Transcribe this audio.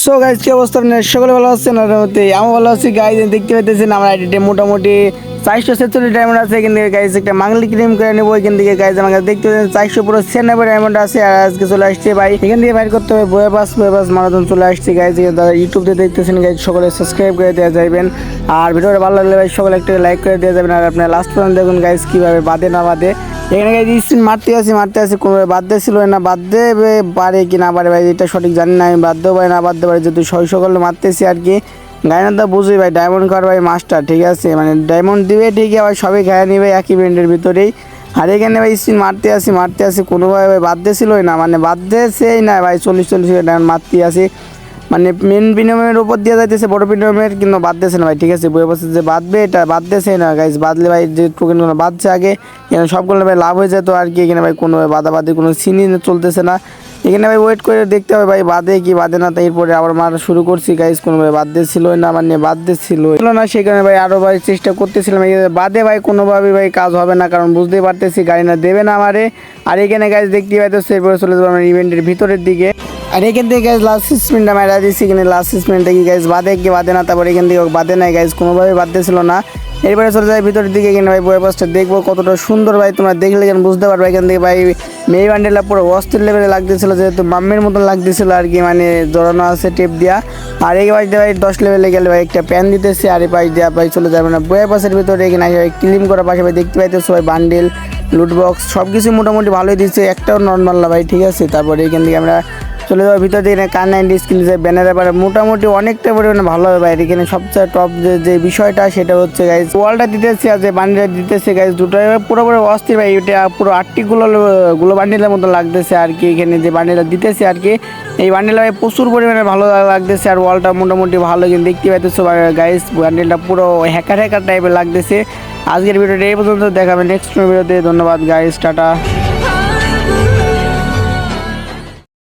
So guys কি অবস্থা আপনার সকলে ভালো আছেন? আর আমি ভালো আছি গাইজ। দেখতে পাইতেছেন আমার আইডিতে মোটামুটি 446 ডায়মন্ড আছে। এখান থেকে গাইজ একটা মাংলি ক্রিম করে নেবো। এখান থেকে গাইজ আমার কাছে দেখতে পাচ্ছেন 400 পুরো 96 ডায়মন্ড আছে। আর আজকে চলে আসছে ভাই, এখান থেকে বাইর করতে হবে বয়ে পাস মারাথন চলে আসছে গাইজ। ইউটিউব দিয়ে দেখতেছেন গাইজ, সকলে সাবস্ক্রাইব করে দেওয়া যাবেন। আর ভিডিওটা ভালো লাগলে ভাই সকলে একটা লাইক করে দেওয়া যাবেন। আর আপনার লাস্ট পর্যন্ত দেখুন গাইজ কীভাবে বাদে না বাদে। এখানে গাইজ স্পিন মারতে আসি কোনো বাদ ছিল না, বাদ দেবে পারে কি না পারে ভাই এটা সঠিক জানি না। আমি বাদতেও পারি না বাদতে পারি, যেহেতু সকলে মারতেছি আর কি। গায়না তো বুঝি ভাই, ডায়মন্ড কার ভাই মাস্টার, ঠিক আছে, মানে ডায়মন্ড দিবে ঠিকই, আবার সবাই গায়ে নিবে একই ইভেন্টের ভিতরেই। আর এখানে ভাই স্পিন মারতে আসি কোনোভাবে ভাই বাদ ছিলই না, মানে বাদ দিয়েছেই না ভাই। 40 ডায়মন্ড মারতে আসি, মানে মেন বিনিময়ের উপর দিয়ে যাইতেছে বড় বিনিময়ের, কিন্তু বাদ দিয়েছে না ভাই, ঠিক আছে। বই বসে যে বাদবে এটা বাদ দিয়েছে না গাইজ। বাদলে ভাই যে টোকেনগুলো বাদছে আগে, এখানে সবগুলো ভাই লাভ হয়ে যেত আর কি। এখানে ভাই কোনো বাদাবাদি কোনো সিনই চলতেছে না। এখানে ভাই ওয়েট করে দেখতে হবে ভাই বাদে কি বাদে না। এরপরে আবার মারা শুরু করছি গাইজ। কোনো ভাই বাদ দিয়েছিলই না, মানে বাদ দিয়েছিল না, সেখানে ভাই আরও ভাই চেষ্টা করতেছিলাম। বাদে ভাই কোনোভাবে ভাই কাজ হবে না, কারণ বুঝতেই পারতেছি গাড়ি না দেবে না আমারে। আর এখানে গাইজ দেখতে পাইতেছে এরপরে চলে যাবো আমার ইভেন্টের ভিতরের দিকে। আর এখান থেকে গাইজ লাস্ট স্পিনটা মারা দিচ্ছি। এখানে লাস্ট স্পিনটা কি গাইজ বাদে কি বাদে না, তারপর এখান থেকে বাদে নাই গাইজ, কোনোভাবে বাদ দিয়েছিল না। এরপরে চলে যায় ভিতরের দিকে। এখানে ভাই বয়ে পাসটা দেখবো কতটা সুন্দর ভাই, তোমরা দেখলে কেন বুঝতে পারবে। এখান থেকে ভাই মেয়ে বান্ডেলটা পুরো অস্থির লেভেলে লাগতেছিল, যেহেতু মাম্মির মতন লাগতেছিল আর কি, মানে জড়ানো আছে টেপ দিয়া। আর এই পাশ দিয়ে ভাই 10 লেভেলে গেলে ভাই একটা প্যান দিতেছে। আর এই পাশ দিয়ে ভাই চলে যাবে না বয়ে পাসের ভিতরে। এখানে ক্লিম করার পাশে ভাই দেখতে পাইতেছো ভাই বান্ডেল লুটবক্স সব কিছু মোটামুটি ভালোই দিচ্ছে, একটাও নর্মাল না ভাই, ঠিক আছে। তারপরে এখান থেকে আমরা চলে যাওয়ার ভিতর দিয়ে কার 90 স্কিল যে ব্যানারের পরে মোটামুটি অনেকটা পরিমাণে ভালো হবে ভাই। এখানে সবচেয়ে টপ যে বিষয়টা সেটা হচ্ছে গাইজ ওয়ালটা দিতেছে আর যে বান্ডিলটা দিতেছে গাইজ, দুটোই পুরোপুরি অস্থির ভাই। এটা পুরো 8টি গুলো বান্ডিলের মতো লাগতেছে আর কি। এখানে যে বান্ডিলটা দিতেছে আর কি, এই বান্ডিলটা ভাই প্রচুর পরিমাণে ভালো লাগতেছে। আর ওয়ালটা মোটামুটি ভালো, কিন্তু দেখতে পাইতেছো গাইজ বান্ডিলটা পুরো হ্যাকার টাইপের লাগতেছে। আজকের ভিডিওটা এই পর্যন্ত, দেখাবে নেক্সট ভিডিওতে। ধন্যবাদ গাইজ, টাটা।